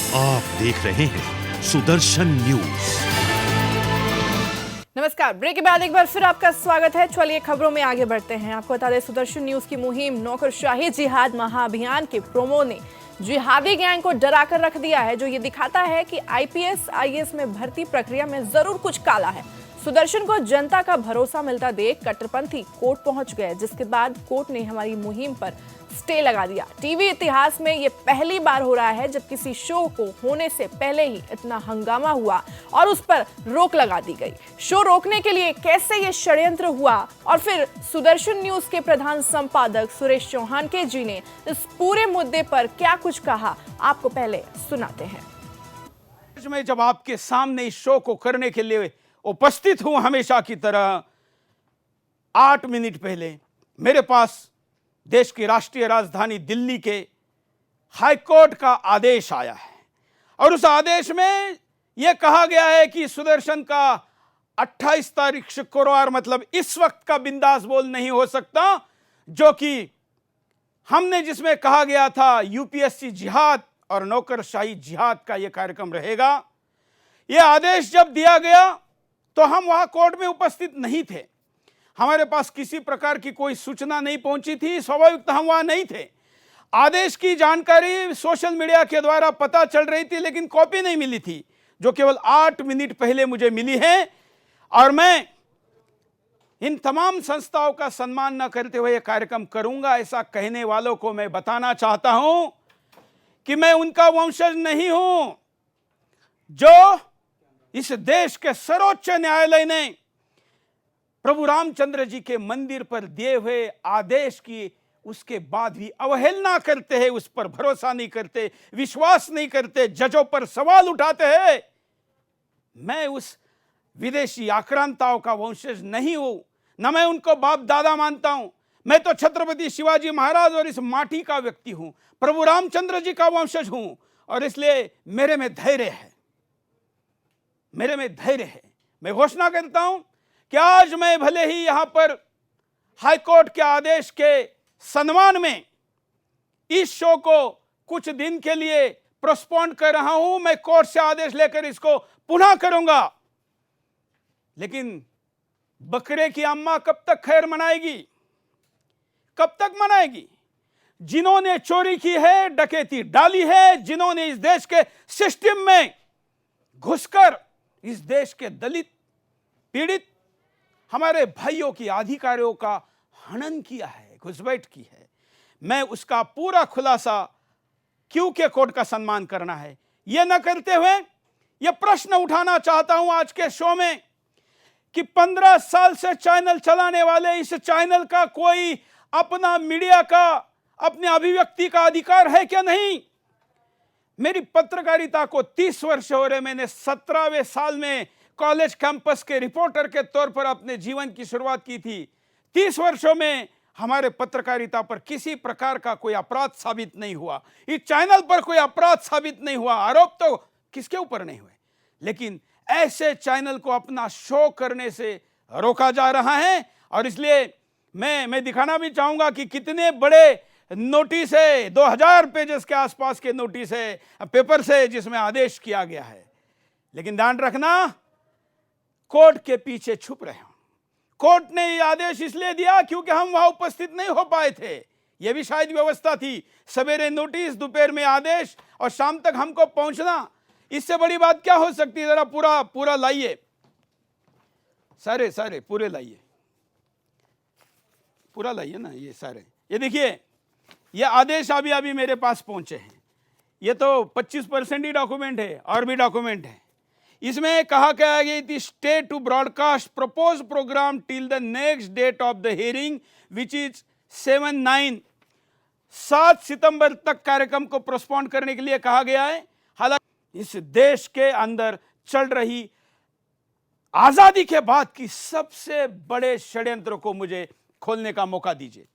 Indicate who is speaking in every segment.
Speaker 1: आप देख रहे हैं सुदर्शन न्यूज।
Speaker 2: नमस्कार। ब्रेक के बाद एक बार फिर आपका स्वागत है। चलिए खबरों में आगे बढ़ते हैं। आपको बता दें, सुदर्शन न्यूज की मुहिम नौकरशाही जिहाद महाअभियान के प्रोमो ने जिहादी गैंग को डरा कर रख दिया है, जो ये दिखाता है कि आईपीएस आईएएस में भर्ती प्रक्रिया में जरूर कुछ काला है। सुदर्शन को जनता का भरोसा मिलता देख कट्टरपंथी कोर्ट पहुंच गए, जिसके बाद कोर्ट ने हमारी मुहिम पर स्टे लगा दिया। टीवी इतिहास में ये पहली बार हो रहा है जब किसी शो को होने से पहले ही इतना हंगामा हुआ और उस पर रोक लगा दी गई। शो रोकने के लिए कैसे ये षड्यंत्र हुआ और फिर सुदर्शन न्यूज के प्रधान संपादक सुरेश चौहान के जी ने इस पूरे मुद्दे पर क्या कुछ कहा, आपको पहले सुनाते हैं।
Speaker 3: मैं जब आपके सामने इस शो को करने के लिए उपस्थित हूं, हमेशा की तरह 8 मिनट पहले मेरे पास देश की राष्ट्रीय राजधानी दिल्ली के हाई कोर्ट का आदेश आया है और उस आदेश में यह कहा गया है कि सुदर्शन का 28 तारीख शुक्रवार, मतलब इस वक्त का बिंदास बोल नहीं हो सकता, जो कि हमने जिसमें कहा गया था यूपीएससी जिहाद और नौकरशाही जिहाद का यह कार्यक्रम रहेगा। यह आदेश जब दिया गया तो हम वहां कोर्ट में उपस्थित नहीं थे। हमारे पास किसी प्रकार की कोई सूचना नहीं पहुंची थी, स्वाभाविक हम वहां नहीं थे। आदेश की जानकारी सोशल मीडिया के द्वारा पता चल रही थी, लेकिन कॉपी नहीं मिली थी, जो केवल 8 मिनट पहले मुझे मिली है। और मैं इन तमाम संस्थाओं का सम्मान न करते हुए यह कार्यक्रम करूंगा, ऐसा कहने वालों को मैं बताना चाहता हूं कि मैं उनका वंशज नहीं हूं। जो इस देश के सर्वोच्च न्यायालय ने प्रभु रामचंद्र जी के मंदिर पर दिए हुए आदेश की उसके बाद भी अवहेलना करते हैं, उस पर भरोसा नहीं करते, विश्वास नहीं करते, जजों पर सवाल उठाते हैं। मैं उस विदेशी आक्रांताओं का वंशज नहीं हूं, न मैं उनको बाप दादा मानता हूं। मैं तो छत्रपति शिवाजी महाराज और इस माटी का व्यक्ति हूं, प्रभु रामचंद्र जी का वंशज हूं, और इसलिए मेरे में धैर्य है, मेरे में धैर्य है। मैं घोषणा करता हूं कि आज मैं भले ही यहां पर हाईकोर्ट के आदेश के सम्मान में इस शो को कुछ दिन के लिए पोस्टपोन कर रहा हूं, मैं कोर्ट से आदेश लेकर इसको पुनः करूंगा, लेकिन बकरे की अम्मा कब तक खैर मनाएगी, कब तक मनाएगी? जिन्होंने चोरी की है, डकैती डाली है, जिन्होंने इस देश के सिस्टम में घुसकर इस देश के दलित, पीड़ित, हमारे भाइयों की अधिकारियों का हनन किया है, घुसपैठ की है, मैं उसका पूरा खुलासा क्यों के कोर्ट का सम्मान करना है, यह न करते हुए यह प्रश्न उठाना चाहता हूं आज के शो में कि 15 साल से चैनल चलाने वाले इस चैनल का कोई अपना मीडिया का, अपने अभिव्यक्ति का अधिकार है क्या? नहीं। मेरी पत्रकारिता को 30 वर्ष हो रहे। मैंने 17वें साल में कॉलेज कैंपस के रिपोर्टर के तौर पर अपने जीवन की शुरुआत की थी। 30 वर्षों में हमारे पत्रकारिता पर किसी प्रकार का कोई अपराध साबित नहीं हुआ, इस चैनल पर कोई अपराध साबित नहीं हुआ, आरोप तो किसके ऊपर नहीं हुए, लेकिन ऐसे चैनल को अपना शो करने से रोका जा रहा है। और इसलिए मैं दिखाना भी चाहूंगा कि कितने बड़े नोटिस है, 2000 पेजेस के आसपास के नोटिस है, पेपर से जिसमें आदेश किया गया है। लेकिन ध्यान रखना, कोर्ट के पीछे छुप रहे हो। कोर्ट ने यह आदेश इसलिए दिया क्योंकि हम वहां उपस्थित नहीं हो पाए थे। यह भी शायद व्यवस्था थी, सवेरे नोटिस, दोपहर में आदेश और शाम तक हमको पहुंचना। इससे बड़ी बात क्या हो सकती है? जरा पूरा लाइए, सारे पूरे लाइए, पूरा लाइए ना, ये सारे। ये देखिए, ये आदेश अभी मेरे पास पहुंचे हैं। ये तो 25% ही डॉक्यूमेंट है, और भी डॉक्यूमेंट है। इसमें कहा गया है कि stay to broadcast propose program till the next date of the hearing which is 7 सितंबर तक कार्यक्रम को पोस्टपोन करने के लिए कहा गया है। हालांकि इस देश के अंदर चल रही आजादी के बाद की सबसे बड़े षड्यंत्र को मुझे खोलने का मौका दीजिए।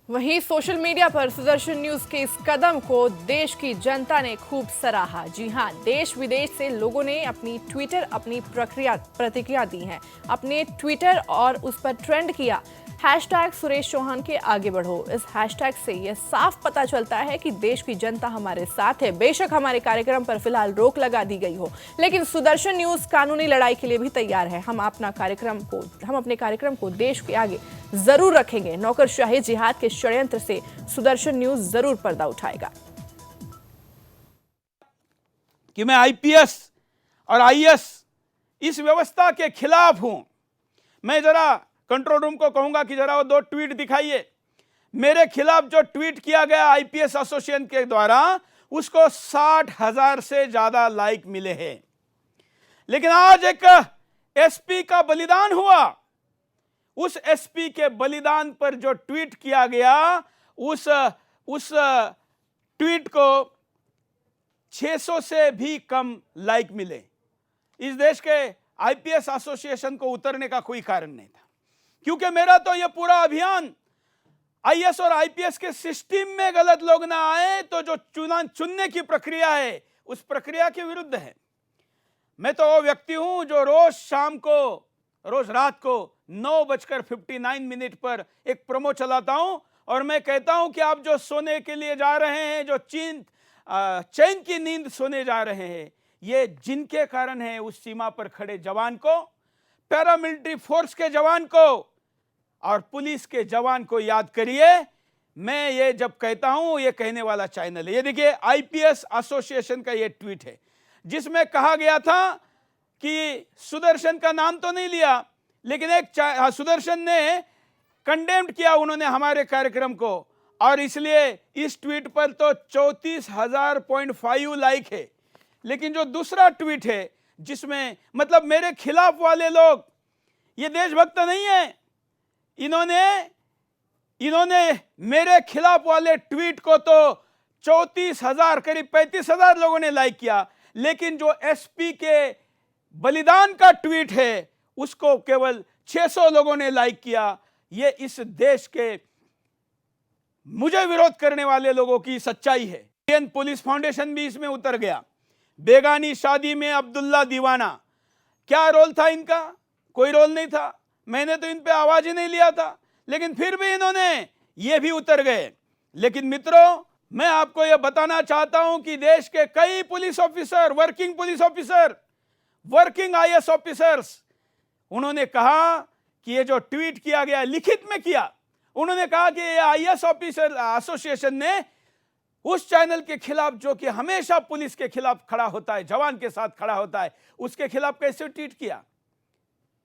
Speaker 2: वहीं सोशल मीडिया पर सुदर्शन न्यूज के इस कदम को देश की जनता ने खूब सराहा। जी हां, देश विदेश से लोगों ने अपनी प्रतिक्रिया दी है, अपने ट्विटर और उस पर ट्रेंड किया। हैशटैग सुरेश चौहान के आगे बढ़ो। इस हैशटैग से यह साफ पता चलता है कि देश की जनता हमारे साथ है। बेशक हमारे कार्यक्रम पर फिलहाल रोक लगा दी गई हो, लेकिन सुदर्शन न्यूज कानूनी लड़ाई के लिए भी तैयार है। हम अपने कार्यक्रम को देश के आगे जरूर रखेंगे। नौकरशाही जिहाद के षड्यंत्र से सुदर्शन न्यूज जरूर पर्दा उठाएगा।
Speaker 3: कि मैं आईपीएस और आईएएस इस व्यवस्था के खिलाफ हूं। मैं जरा कंट्रोल रूम को कहूंगा कि जरा वो 2 ट्वीट दिखाइए। मेरे खिलाफ जो ट्वीट किया गया आईपीएस एसोसिएशन के द्वारा, उसको 60,000 से ज्यादा लाइक मिले हैं। लेकिन आज एक एसपी का बलिदान हुआ। उस एसपी के बलिदान पर जो ट्वीट किया गया, उस ट्वीट को 600 से भी कम लाइक मिले। इस देश के आईपीएस एसोसिएशन को उतरने का कोई कारण नहीं था, क्योंकि मेरा तो यह पूरा अभियान आईएएस और आईपीएस के सिस्टम में गलत लोग ना आए तो जो चुनने की प्रक्रिया है उस प्रक्रिया के विरुद्ध है। मैं तो वो व्यक्ति हूं जो रोज रात को 9:59 पर एक प्रोमो चलाता हूं और मैं कहता हूं कि आप जो सोने के लिए जा रहे हैं, जो चैन की नींद सोने जा रहे हैं, ये जिनके कारण है उस सीमा पर खड़े जवान को, पैरामिलिट्री फोर्स के जवान को और पुलिस के जवान को याद करिए। मैं ये जब कहता हूं, ये कहने वाला चैनल है। ये देखिए आईपीएस एसोसिएशन का ये ट्वीट है जिसमें कहा गया था कि सुदर्शन का नाम तो नहीं लिया, लेकिन सुदर्शन ने कंडेम्ड किया उन्होंने हमारे कार्यक्रम को, और इसलिए इस ट्वीट पर तो 34,000.5 लाइक है। लेकिन जो दूसरा ट्वीट है जिसमें मतलब मेरे खिलाफ वाले लोग, ये देशभक्त नहीं है। इन्होंने मेरे खिलाफ वाले ट्वीट को तो 34,000 करीब 35,000 लोगों ने लाइक किया, लेकिन जो एसपी के बलिदान का ट्वीट है उसको केवल 600 लोगों ने लाइक किया। ये इस देश के मुझे विरोध करने वाले लोगों की सच्चाई है। इंडियन पुलिस फाउंडेशन भी इसमें उतर गया। बेगानी शादी में अब्दुल्ला दीवाना, क्या रोल था इनका? कोई रोल नहीं था। मैंने तो इन पे आवाज ही नहीं लिया था, लेकिन फिर भी इन्होंने ये भी उतर गए। लेकिन मित्रों, मैं आपको यह बताना चाहता हूं कि देश के कई police officer, working IAS officers, उन्होंने कहा कि ये जो ट्वीट किया गया, लिखित में किया, उन्होंने कहा कि ये आईएएस ऑफिसर एसोसिएशन ने उस चैनल के खिलाफ जो कि हमेशा पुलिस के खिलाफ खड़ा होता है, जवान के साथ खड़ा होता है, उसके खिलाफ कैसे ट्वीट किया,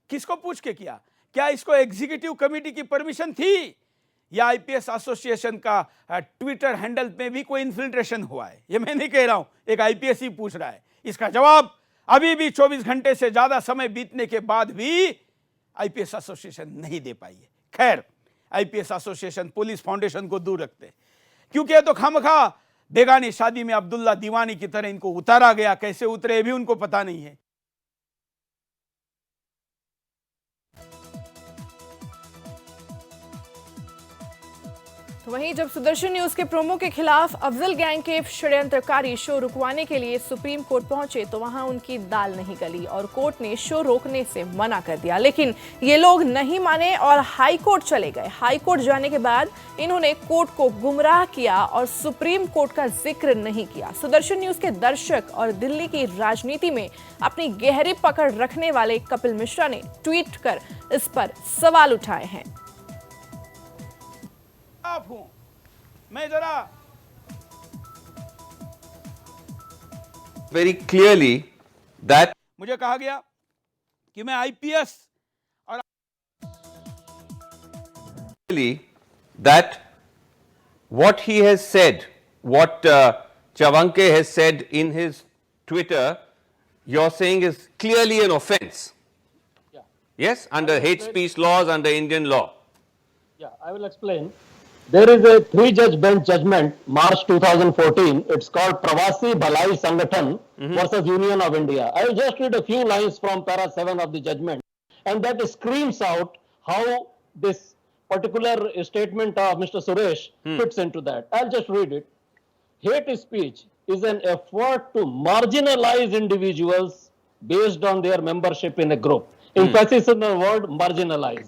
Speaker 3: किसको पूछ के किया? क्या इसको एग्जीक्यूटिव कमेटी की परमिशन थी, या आईपीएस एसोसिएशन का ट्विटर हैंडल में भी कोई इन्फिल्ट्रेशन हुआ है? ये मैं नहीं कह रहा हूं, एक आईपीएस ही पूछ रहा है। इसका जवाब अभी भी 24 घंटे से ज्यादा समय बीतने के बाद भी आईपीएस एसोसिएशन नहीं दे पाई है। खैर, आईपीएस एसोसिएशन पुलिस फाउंडेशन को दूर रखते, क्योंकि ये तो खामखा बेगानी शादी में अब्दुल्ला दीवानी की तरह इनको उतारा गया। कैसे उतरे ये भी उनको पता नहीं है।
Speaker 2: तो वहीं जब सुदर्शन न्यूज के प्रोमो के खिलाफ अफजल गैंग के षड्यंत्रकारी शो रुकवाने के लिए सुप्रीम कोर्ट पहुंचे तो वहां उनकी दाल नहीं गली और कोर्ट ने शो रोकने से मना कर दिया। लेकिन ये लोग नहीं माने और हाई कोर्ट चले गए। हाई कोर्ट जाने के बाद इन्होंने कोर्ट को गुमराह किया और सुप्रीम कोर्ट का जिक्र नहीं किया। सुदर्शन न्यूज के दर्शक और दिल्ली की राजनीति में अपनी गहरी पकड़ रखने वाले कपिल मिश्रा ने ट्वीट कर इस पर सवाल उठाए हैं।
Speaker 3: मैं जरा
Speaker 4: very clearly that
Speaker 3: मुझे कहा गया कि मैं आईपीएस और
Speaker 4: that what he has said, what Chavanke has said in his Twitter, you're saying is clearly an offense.
Speaker 5: Yeah.
Speaker 4: Yes, under hate speech laws, under Indian law.
Speaker 5: Yeah, I will explain. There is a 3-judge bench judgment, March 2014. It's called Pravasi Bhalai Sangathan versus Union of India. I will just read a few lines from para 7 of the judgment, and that screams out how this particular statement of Mr. Suresh fits into that. I'll just read it. Hate speech is an effort to marginalize individuals based on their membership in a group. Emphasis on the word marginalize.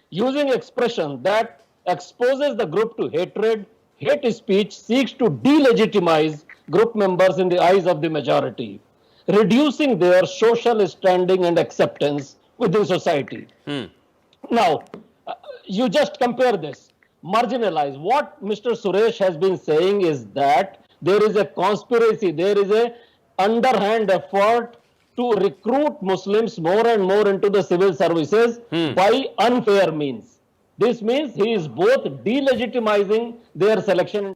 Speaker 5: using expression that exposes the group to hatred, hate speech, seeks to delegitimize group members in the eyes of the majority, reducing their social standing and acceptance within society. Now, you just compare this, marginalize. What Mr. Suresh has been saying is that there is a conspiracy, there is a underhand effort to recruit Muslims more and more into the civil services by unfair means. This means he is both delegitimizing their selection.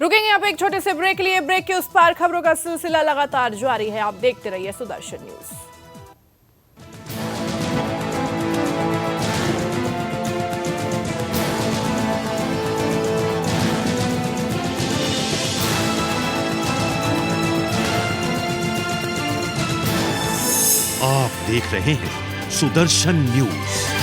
Speaker 2: रुकेंगे यहाँ पे एक छोटे से break लिए। Break के उस पार खबरों का सिलसिला लगातार जारी है। आप देखते रहिए सुदर्शन न्यूज।
Speaker 1: आप देख रहे हैं सुदर्शन न्यूज।